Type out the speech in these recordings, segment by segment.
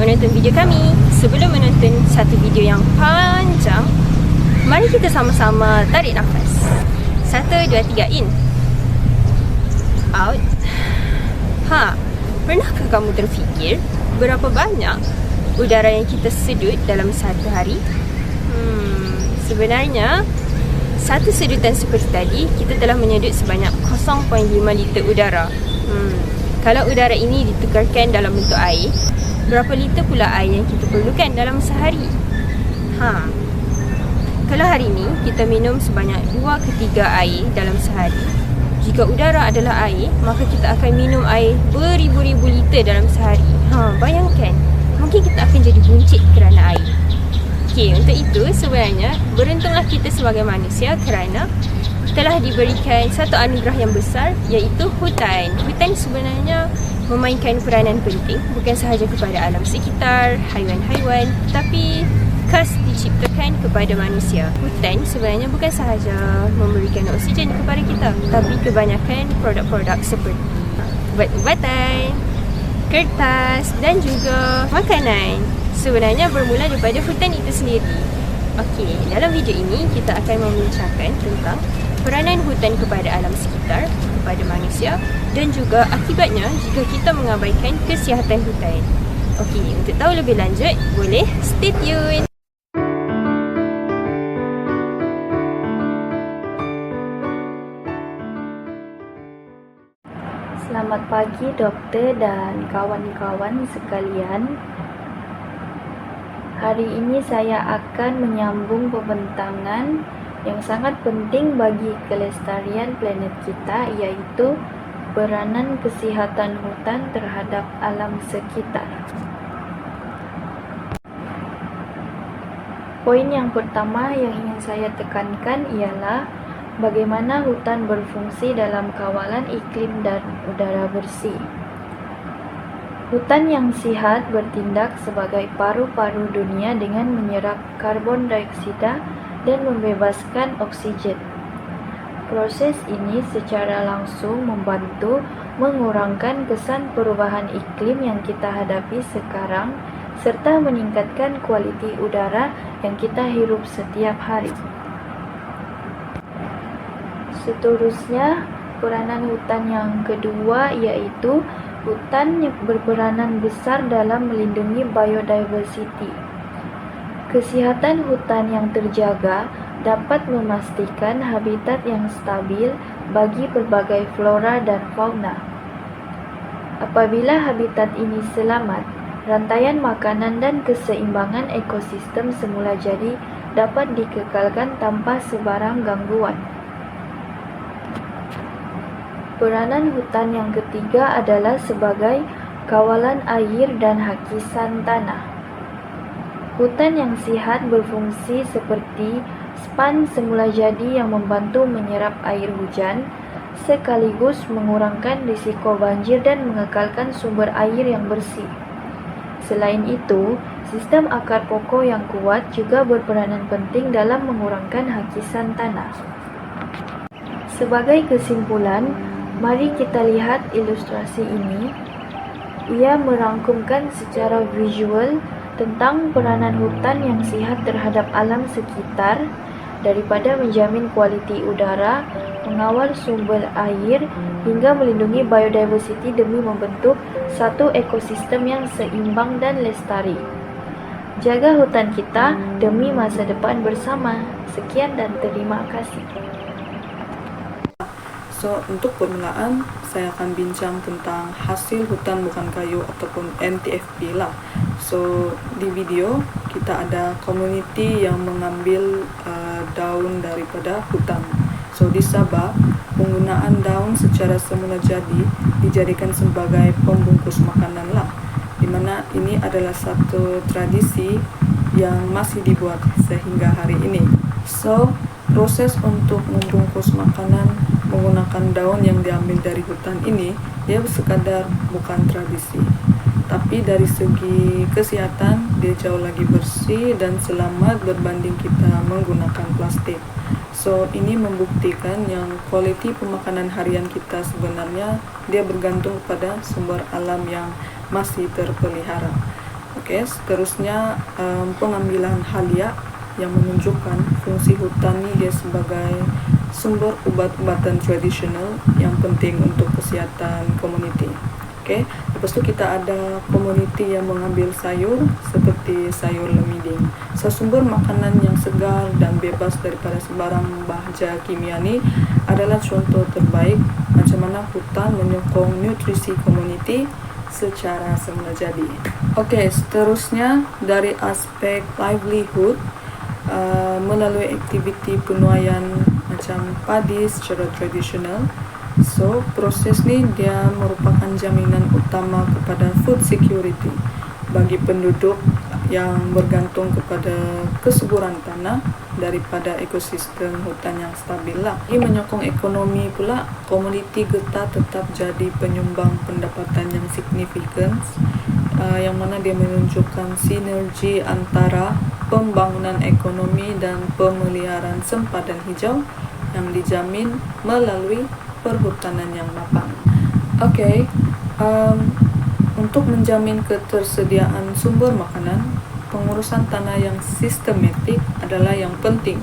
Selamat menonton video kami. Sebelum menonton satu video yang panjang, mari kita sama-sama tarik nafas. 1, 2, 3, in. Out. Pernahkah kamu terfikir berapa banyak udara yang kita sedut dalam satu hari? Sebenarnya, satu sedutan seperti tadi, kita telah menyedut sebanyak 0.5 liter udara. Kalau udara ini ditukarkan dalam bentuk air, berapa liter pula air yang kita perlukan dalam sehari? Kalau hari ini kita minum sebanyak 2 ke 3 air dalam sehari, jika udara adalah air, maka kita akan minum air beribu-ribu liter dalam sehari. Bayangkan, mungkin kita akan jadi buncit kerana air. Okey, untuk itu sebenarnya beruntunglah kita sebagai manusia kerana telah diberikan satu anugerah yang besar, iaitu hutan. Hutan sebenarnya memainkan peranan penting bukan sahaja kepada alam sekitar, haiwan-haiwan, tapi khas diciptakan kepada manusia. Hutan sebenarnya bukan sahaja memberikan oksigen kepada kita, tapi kebanyakan produk-produk seperti ubat-ubatan, kertas dan juga makanan sebenarnya bermula daripada hutan itu sendiri. Okey, dalam video ini kita akan membincangkan tentang peranan hutan kepada alam sekitar, kepada manusia dan juga akibatnya jika kita mengabaikan kesihatan hutan. Okey, untuk tahu lebih lanjut, boleh stay tune. Selamat pagi doktor dan kawan-kawan sekalian. Hari ini saya akan menyambung pembentangan yang sangat penting bagi kelestarian planet kita, iaitu peranan kesihatan hutan terhadap alam sekitar. Poin yang pertama yang ingin saya tekankan ialah bagaimana hutan berfungsi dalam kawalan iklim dan udara bersih. Hutan yang sihat bertindak sebagai paru-paru dunia dengan menyerap karbon dioksida dan membebaskan oksigen. Proses ini secara langsung membantu mengurangkan kesan perubahan iklim yang kita hadapi sekarang serta meningkatkan kualiti udara yang kita hirup setiap hari. Seterusnya, peranan hutan yang kedua iaitu hutan yang berperanan besar dalam melindungi biodiversity. Kesihatan hutan yang terjaga dapat memastikan habitat yang stabil bagi pelbagai flora dan fauna. Apabila habitat ini selamat, rantaian makanan dan keseimbangan ekosistem semula jadi dapat dikekalkan tanpa sebarang gangguan. Peranan hutan yang ketiga adalah sebagai kawalan air dan hakisan tanah. Hutan yang sihat berfungsi seperti span semula jadi yang membantu menyerap air hujan, sekaligus mengurangkan risiko banjir dan mengekalkan sumber air yang bersih. Selain itu, sistem akar pokok yang kuat juga berperanan penting dalam mengurangkan hakisan tanah. Sebagai kesimpulan, mari kita lihat ilustrasi ini. Ia merangkumkan secara visual tentang peranan hutan yang sihat terhadap alam sekitar, daripada menjamin kualiti udara, mengawal sumber air, hingga melindungi biodiversity demi membentuk satu ekosistem yang seimbang dan lestari. Jaga hutan kita demi masa depan bersama. Sekian dan terima kasih. Untuk permulaan, saya akan bincang tentang hasil hutan bukan kayu ataupun NTFP lah. Di video kita ada community yang mengambil daun daripada hutan. Di Sabah, penggunaan daun secara semula jadi dijadikan sebagai pembungkus makanan lah, dimana ini adalah satu tradisi yang masih dibuat sehingga hari ini. Proses untuk membungkus makanan menggunakan daun yang diambil dari hutan ini, dia sekadar bukan tradisi, tapi dari segi kesehatan dia jauh lagi bersih dan selamat berbanding kita menggunakan plastik. Ini membuktikan yang kualiti pemakanan harian kita sebenarnya dia bergantung pada sumber alam yang masih terpelihara. Oke, seterusnya pengambilan halia yang menunjukkan fungsi hutan ini dia sebagai sumber obat-obatan tradisional yang penting untuk kesehatan komuniti. Oke, lepas itu kita ada komuniti yang mengambil sayur seperti sayur lemiding. Sumber makanan yang segar dan bebas daripada sebarang bahagia kimia ini adalah contoh terbaik macam mana hutan menyokong nutrisi komuniti secara semula jadi. Oke, seterusnya dari aspek livelihood melalui aktiviti penuaian macam padi secara tradisional. So, proses ni dia merupakan jaminan utama kepada food security bagi penduduk yang bergantung kepada kesuburan tanah daripada ekosistem hutan yang stabil lah. Ini menyokong ekonomi pula, komuniti getah tetap jadi penyumbang pendapatan yang signifikan, yang mana dia menunjukkan sinergi antara pembangunan ekonomi dan pemeliharaan sempadan hijau yang dijamin melalui perhutanan yang mapan. Oke, untuk menjamin ketersediaan sumber makanan, pengurusan tanah yang sistematik adalah yang penting.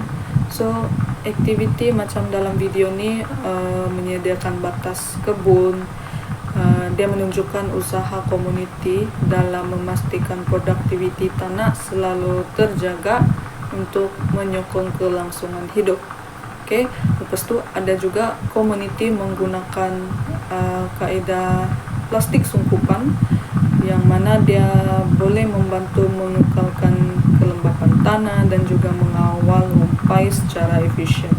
So, aktiviti macam dalam video ni menyediakan batas kebun, dia menunjukkan usaha komuniti dalam memastikan produktiviti tanah selalu terjaga untuk menyokong kelangsungan hidup. Okay. Lepas tu ada juga komuniti menggunakan kaedah plastik sungkupan yang mana dia boleh membantu mengekalkan kelembapan tanah dan juga mengawal rumpai secara efisien.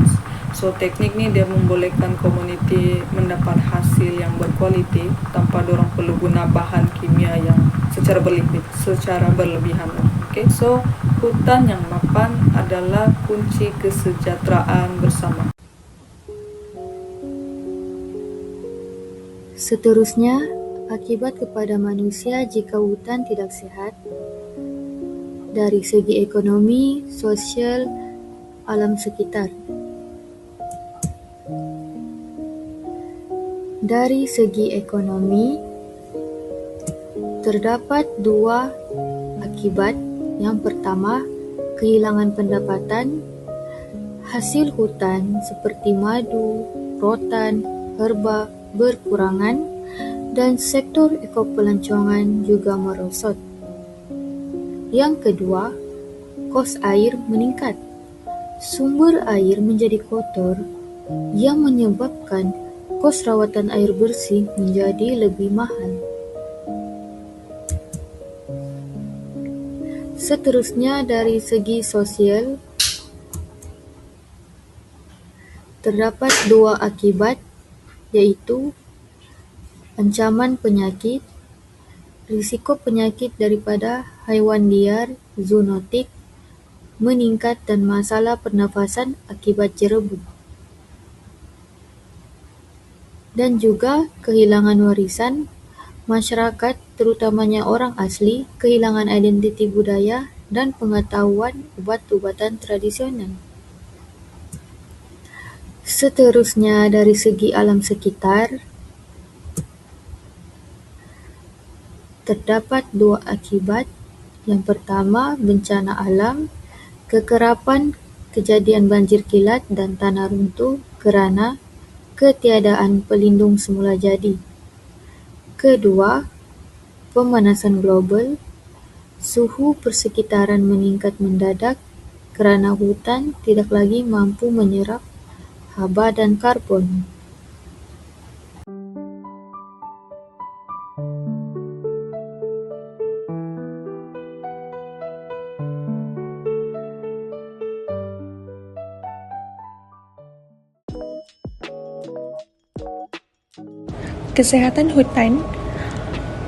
So teknik ni dia membolehkan komuniti mendapat hasil yang berkualiti tanpa dorang perlu guna bahan kimia yang secara berlebihan. Okay. So hutan yang mapan adalah kunci kesejahteraan bersama. Seterusnya, akibat kepada manusia jika hutan tidak sehat dari segi ekonomi, sosial, alam sekitar. Dari segi ekonomi, terdapat dua akibat. Yang pertama, kehilangan pendapatan. Hasil hutan seperti madu, rotan, herba berkurangan dan sektor ekopelancongan juga merosot. Yang kedua, kos air meningkat. Sumber air menjadi kotor yang menyebabkan kos rawatan air bersih menjadi lebih mahal. Seterusnya dari segi sosial, terdapat dua akibat, yaitu ancaman penyakit, risiko penyakit daripada haiwan liar, zoonotik, meningkat dan masalah pernafasan akibat jerebu. Dan juga kehilangan warisan, masyarakat terutamanya orang asli kehilangan identiti budaya dan pengetahuan ubat-ubatan tradisional. Seterusnya dari segi alam sekitar, terdapat dua akibat. Yang pertama, bencana alam, kekerapan, kejadian banjir kilat dan tanah runtuh kerana ketiadaan pelindung semula jadi. Kedua, pemanasan global, suhu persekitaran meningkat mendadak kerana hutan tidak lagi mampu menyerap haba dan karbon. Kesehatan hutan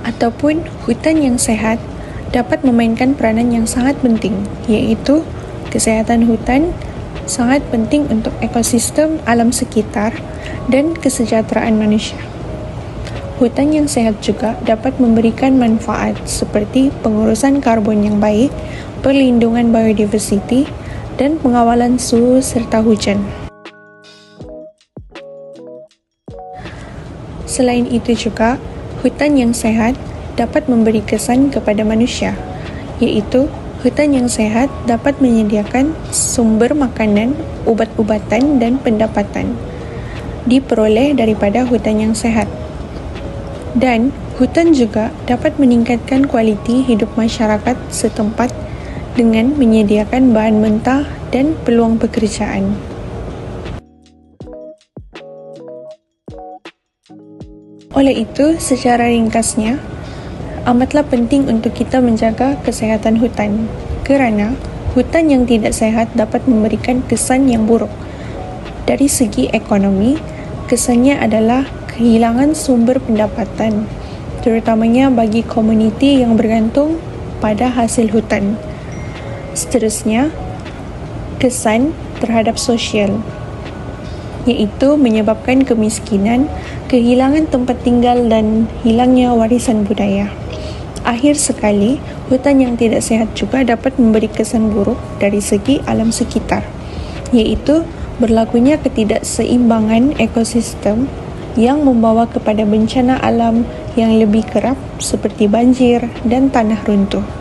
ataupun hutan yang sehat dapat memainkan peranan yang sangat penting, iaitu kesehatan hutan sangat penting untuk ekosistem alam sekitar dan kesejahteraan manusia. Hutan yang sehat juga dapat memberikan manfaat seperti pengurusan karbon yang baik, perlindungan biodiversiti, dan pengawalan suhu serta hujan. Selain itu juga, hutan yang sehat dapat memberi kesan kepada manusia iaitu hutan yang sehat dapat menyediakan sumber makanan, ubat-ubatan dan pendapatan diperoleh daripada hutan yang sehat. Dan hutan juga dapat meningkatkan kualiti hidup masyarakat setempat dengan menyediakan bahan mentah dan peluang pekerjaan. Oleh itu, secara ringkasnya, amatlah penting untuk kita menjaga kesehatan hutan kerana hutan yang tidak sehat dapat memberikan kesan yang buruk. Dari segi ekonomi, kesannya adalah kehilangan sumber pendapatan, terutamanya bagi komuniti yang bergantung pada hasil hutan. Seterusnya, kesan terhadap sosial, iaitu menyebabkan kemiskinan, kehilangan tempat tinggal dan hilangnya warisan budaya. Akhir sekali, hutan yang tidak sehat juga dapat memberi kesan buruk dari segi alam sekitar, iaitu berlakunya ketidakseimbangan ekosistem yang membawa kepada bencana alam yang lebih kerap seperti banjir dan tanah runtuh.